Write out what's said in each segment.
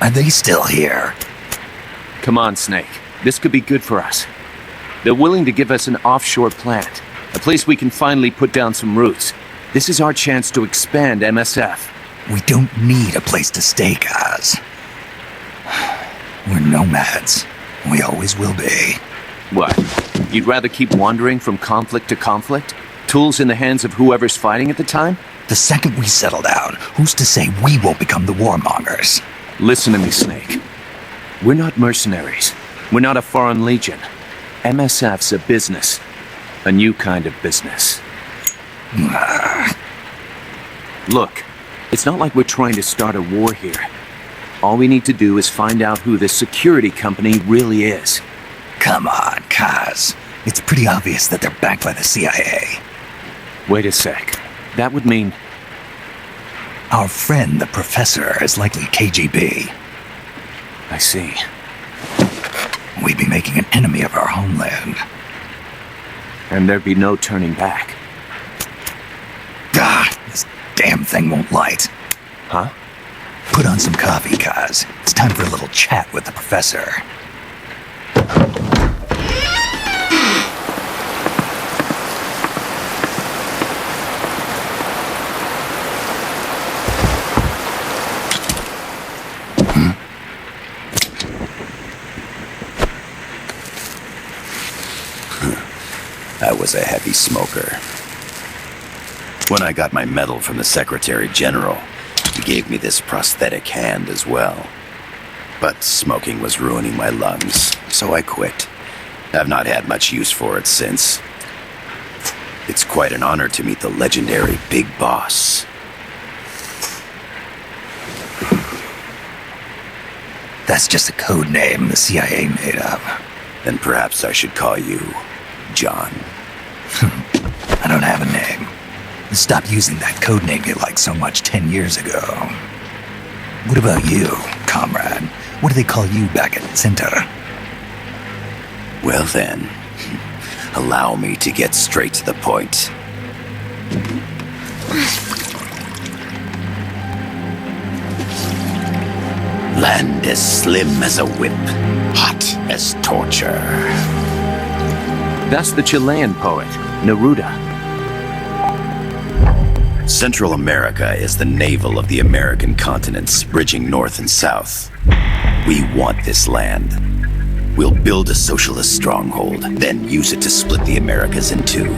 Are they still here? Come on, Snake. This could be good for us. They're willing to give us an offshore plant, a place we can finally put down some roots. This is our chance to expand MSF. We don't need a place to stay, guys. We're nomads. We always will be. What? You'd rather keep wandering from conflict to conflict? Tools in the hands of whoever's fighting at the time? The second we settle down, who's to say we won't become the warmongers? Listen to me, Snake. We're not mercenaries. We're not a foreign legion. MSF's a business. A new kind of business. Look, it's not like we're trying to start a war here. All we need to do is find out who this security company really is. Come on, Kaz. It's pretty obvious that they're backed by the CIA. Wait a sec. That would mean... Our friend, the professor, is likely KGB. I see. We'd be making an enemy of our homeland. And there'd be no turning back. God, this damn thing won't light. Huh? Put on some coffee, Kaz. It's time for a little chat with the professor. I was a heavy smoker. When I got my medal from the Secretary General, he gave me this prosthetic hand as well. But smoking was ruining my lungs, so I quit. I've not had much use for it since. It's quite an honor to meet the legendary Big Boss. That's just a code name the CIA made up. Then perhaps I should call you John. I don't have a name. Stop using that code name you liked so much 10 years ago. What about you, comrade? What do they call you back at Center? Well then, allow me to get straight to the point. Land as slim as a whip, hot as torture. That's the Chilean poet, Neruda. Central America is the navel of the American continents, bridging north and south. We want this land. We'll build a socialist stronghold, then use it to split the Americas in two.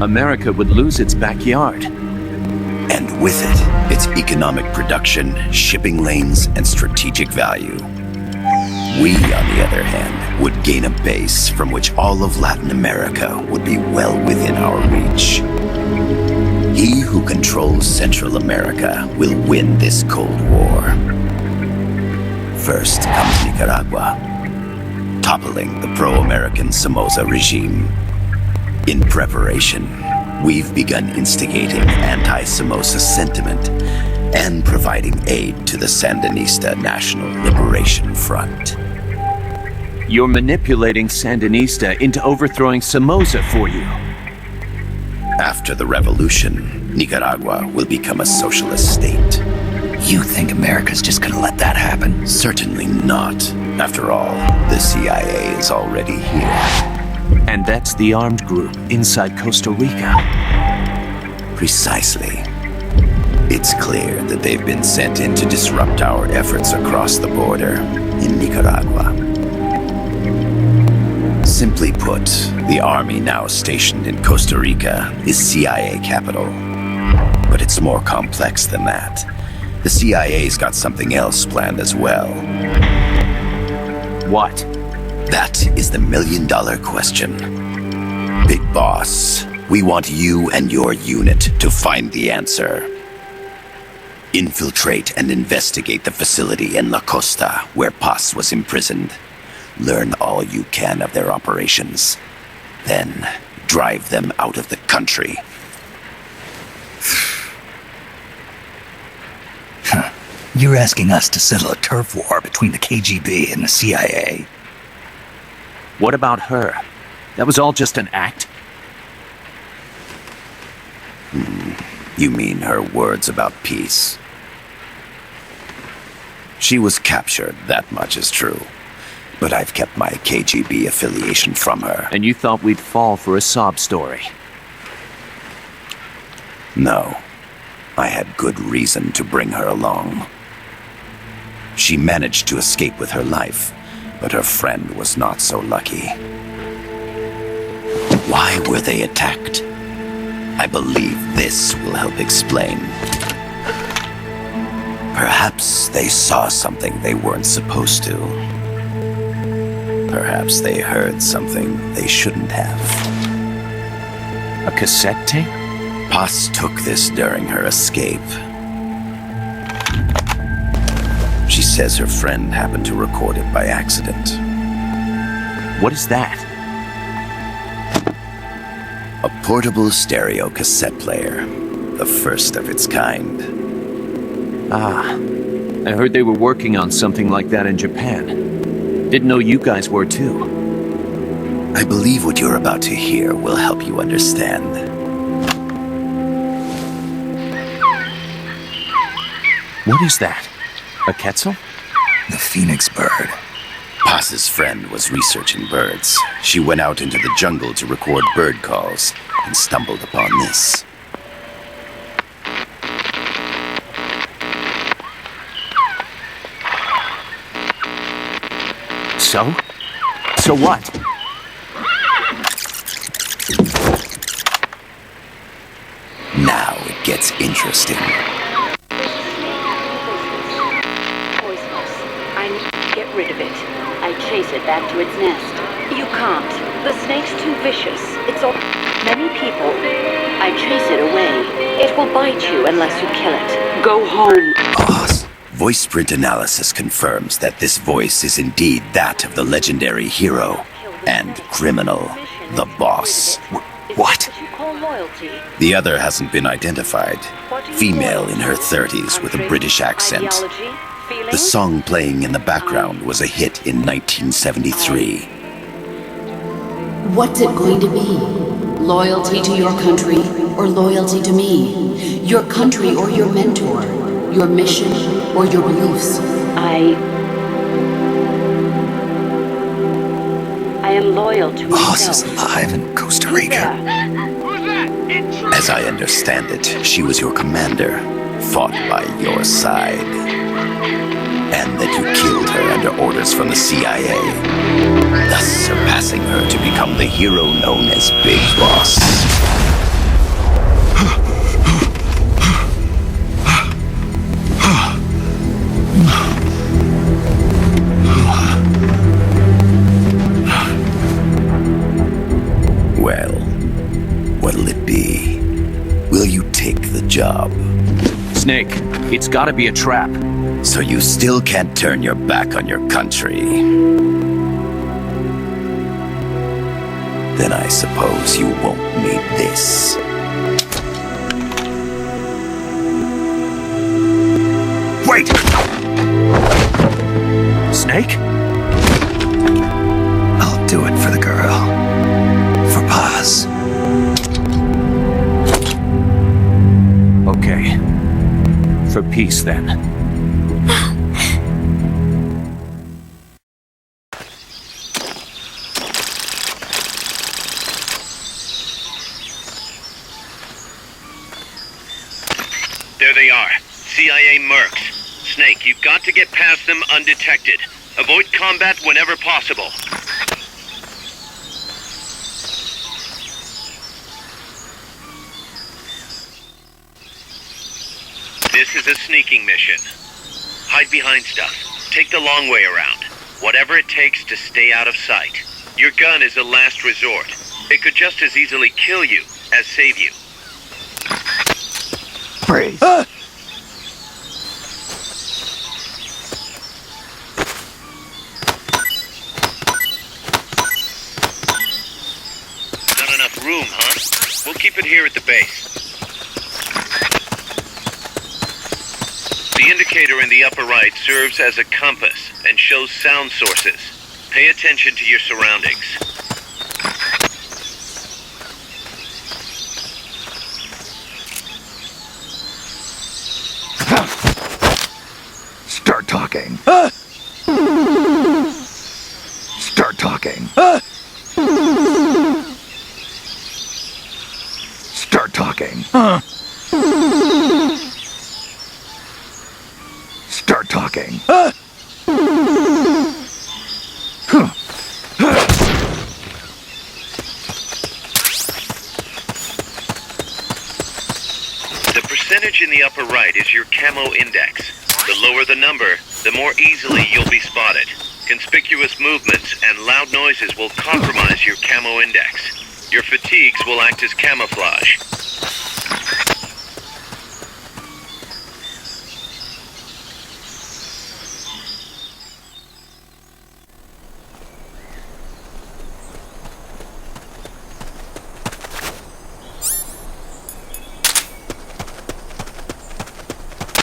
America would lose its backyard. And with it, its economic production, shipping lanes, and strategic value. We, on the other hand, would gain a base from which all of Latin America would be well within our reach. He who controls Central America will win this Cold War. First comes Nicaragua, toppling the pro-American Somoza regime. In preparation, we've begun instigating anti-Somoza sentiment and providing aid to the Sandinista National Liberation Front. You're manipulating Sandinista into overthrowing Somoza for you. After the revolution, Nicaragua will become a socialist state. You think America's just gonna let that happen? Certainly not. After all, the CIA is already here. And that's the armed group inside Costa Rica. Precisely. It's clear that they've been sent in to disrupt our efforts across the border in Nicaragua. Simply put, the army now stationed in Costa Rica is CIA capital. But it's more complex than that. The CIA's got something else planned as well. What? That is the million-dollar question. Big Boss, we want you and your unit to find the answer. Infiltrate and investigate the facility in La Costa where Paz was imprisoned. Learn all you can of their operations. Then, drive them out of the country. You're asking us to settle a turf war between the KGB and the CIA. What about her? That was all just an act? You mean her words about peace? She was captured, that much is true. But I've kept my KGB affiliation from her. And you thought we'd fall for a sob story? No. I had good reason to bring her along. She managed to escape with her life, but her friend was not so lucky. Why were they attacked? I believe this will help explain. Perhaps they saw something they weren't supposed to. Perhaps they heard something they shouldn't have. A cassette tape? Paz took this during her escape. She says her friend happened to record it by accident. What is that? A portable stereo cassette player. The first of its kind. Ah, I heard they were working on something like that in Japan. Didn't know you guys were too. I believe what you're about to hear will help you understand. What is that? A quetzal? The phoenix bird. Paz's friend was researching birds. She went out into the jungle to record bird calls and stumbled upon this. So? So what? Now it gets interesting. Poisonous. I need to get rid of it. I chase it back to its nest. You can't. The snake's too vicious. It's all... Many people. I chase it away. It will bite you unless you kill it. Go home. Boss. Voice print analysis confirms that this voice is indeed that of the legendary hero and criminal, the boss. What? The other hasn't been identified. Female in her 30s with a British accent. The song playing in the background was a hit in 1973. What's it going to be? Loyalty to your country or loyalty to me? Your country or your mentor? Your mission or your beliefs? I am loyal to Boss is myself. alive in Costa Rica. As I understand it, she was your commander, fought by your side. And that you killed her under orders from the CIA, thus surpassing her to become the hero known as Big Boss. Well, what'll it be? Will you take the job? Snake, it's gotta be a trap. So you still can't turn your back on your country? Then I suppose you won't need this. Wait! Snake? I'll do it for the girl. For Paz. Okay. For peace, then. There they are. CIA mercs. Snake, you've got to get past them undetected. Avoid combat whenever possible. This is a sneaking mission. Hide behind stuff. Take the long way around. Whatever it takes to stay out of sight. Your gun is a last resort. It could just as easily kill you as save you. Breathe. Not enough room, huh? We'll keep it here at the base. The indicator in the upper right serves as a compass and shows sound sources. Pay attention to your surroundings. Start talking. Start talking. Start talking. Start talking. The percentage in the upper right is your camo index. The lower the number, the more easily you'll be spotted. Conspicuous movements and loud noises will compromise your camo index. Your fatigues will act as camouflage.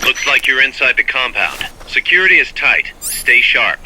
Looks like you're inside the compound. Security is tight. Stay sharp.